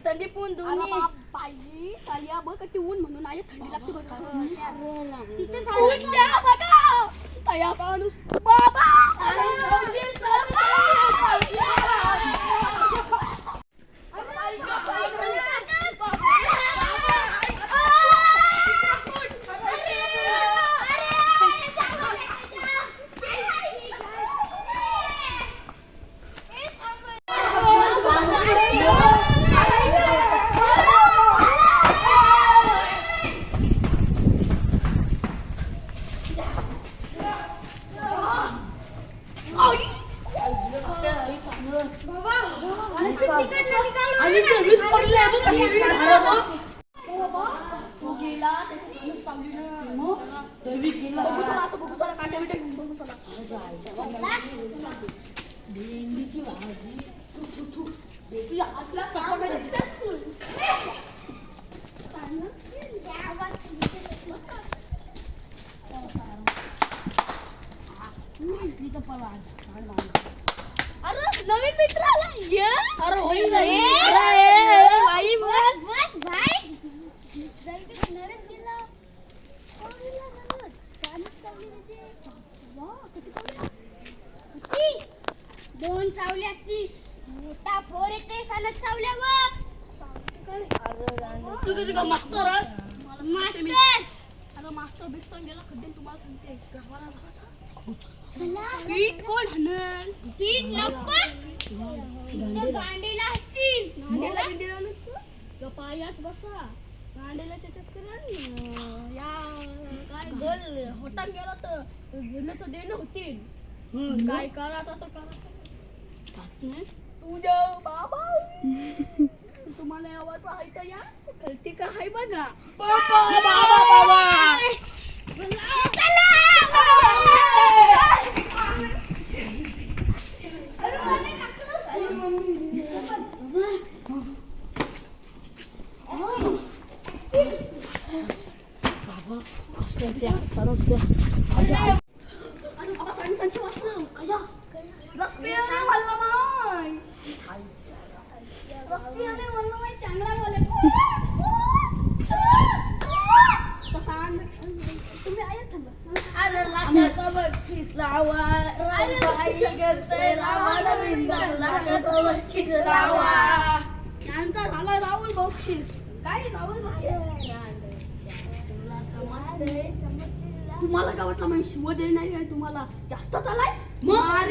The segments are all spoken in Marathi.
थंडी पण दोन्ही पाहिजे तालिया बघ किती ऊन म्हणून आहे थंडी लागते बघा तिथे ऊन द्या बघा तया काढू बाबा नवीन मित्र आला ये अरे होईल भाई बस बस भाई जल्दी नरक गेला कोणला नरक सानस चावली त्याचे वाह किती चावली किती दोन चावली असती मोठा फोर येते सानस चावल्यावर तू तुझा मास्टरस मास्टर अरे मास्टर बिस्टर गेला खड्डे तुम्हाला सांगते गव्हारा झाला पीठ कोण हनल पीठ नप्पा गांडीला असतील गांडीला नसतो पायाच बसा गांडीला त्याच्यात करा या काय गोल होटान गेला तर घेणं तर देणं होतील काय करा तर करा तुझ्या बाबा तुम्हाला आवाज आहे का या गलती का आहे बघा बाबा बाबा बाबा राहुल बक्षीस काय राहुल तुम्हाला काय वाटलं म्हणजे शिव दे नाही आहे तुम्हाला जास्त चालाय बघा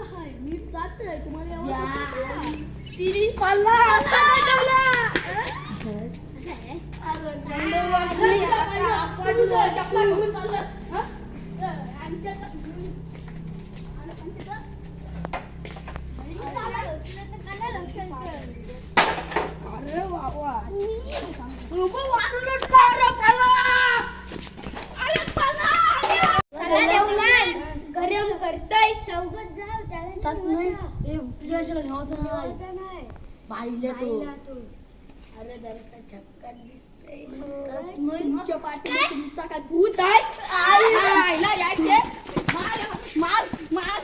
काय मी जातोय तुम्हाला अरे बाबा गरम करतोय चौघत जाऊ पाहिलं तू अरे जरासा झपकन दिसतंय तुमच्या पाठीला तुमचा काय भूत आहे यायचे मार मार मार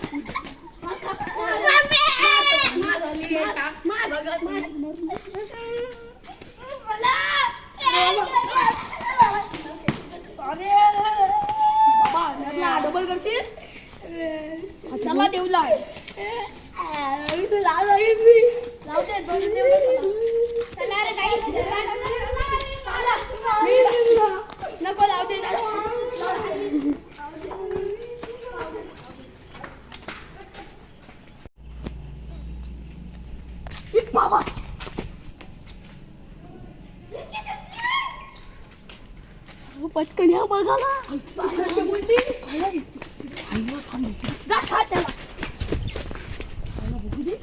डबल करशील चला देऊला लावते चला रे काही नको लावते बाबा पटकन या बघाला जा खा त्याला बघू दे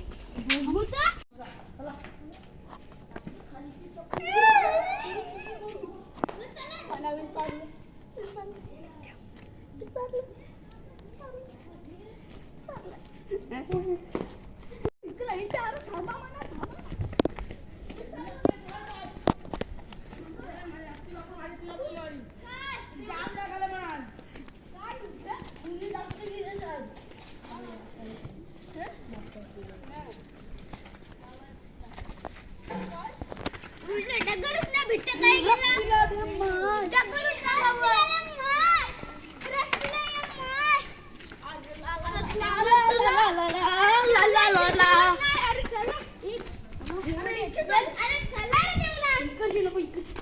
अरे चला रे देवला इकडची नको इकडची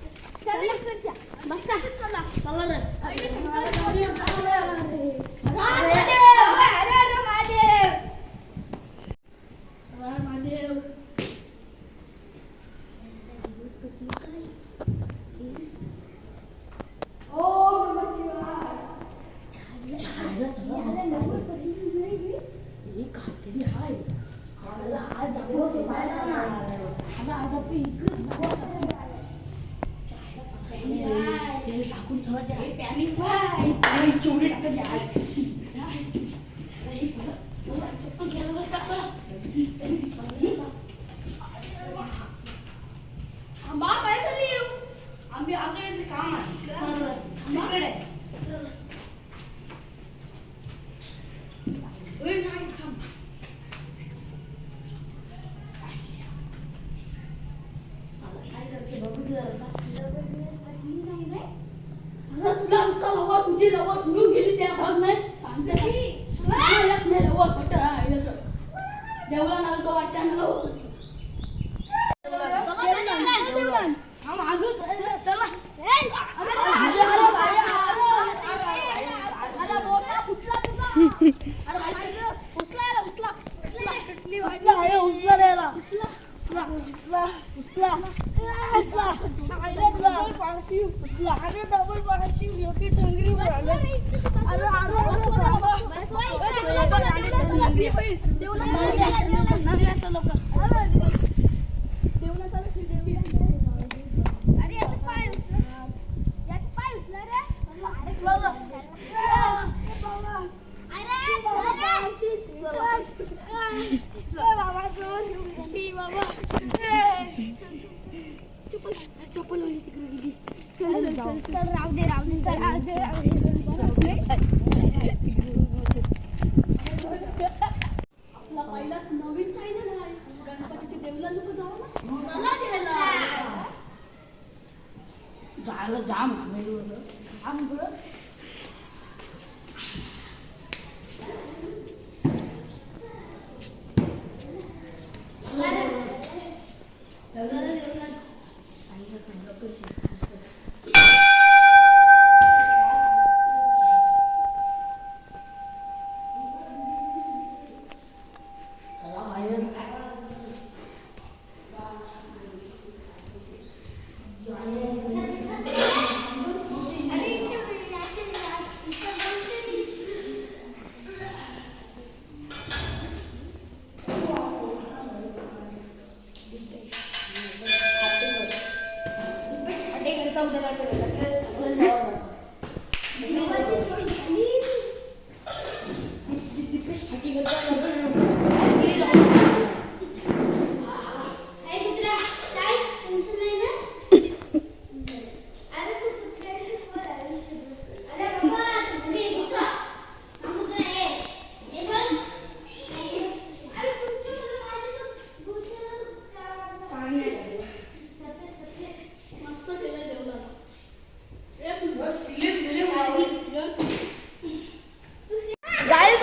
चला इकडची बसा चला चला रे अरे महादेव आम्ही आमच्या काम आहे तुला नुसता लवकर तुझी लवकर सुरू गेली त्या भाग नाही सांगते देवला नव्हतं वाटतं चला चप्पल तिकडे गेली चल राव दे चल आपला पहिला नवीन चॅनल आहे गणपतीचे देवला लोक जाऊ जायला जाम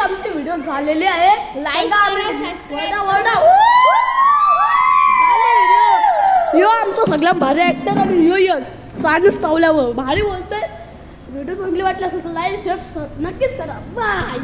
आमचे व्हिडिओ झालेले आहे लाईक यो आमचा सगळ्यात भारी ऍक्टर आणि यो सानस चावल्यावर भारी बोलतोय. व्हिडिओ चांगली वाटली असेल तर लाईक शेअर नक्कीच करा. बाय.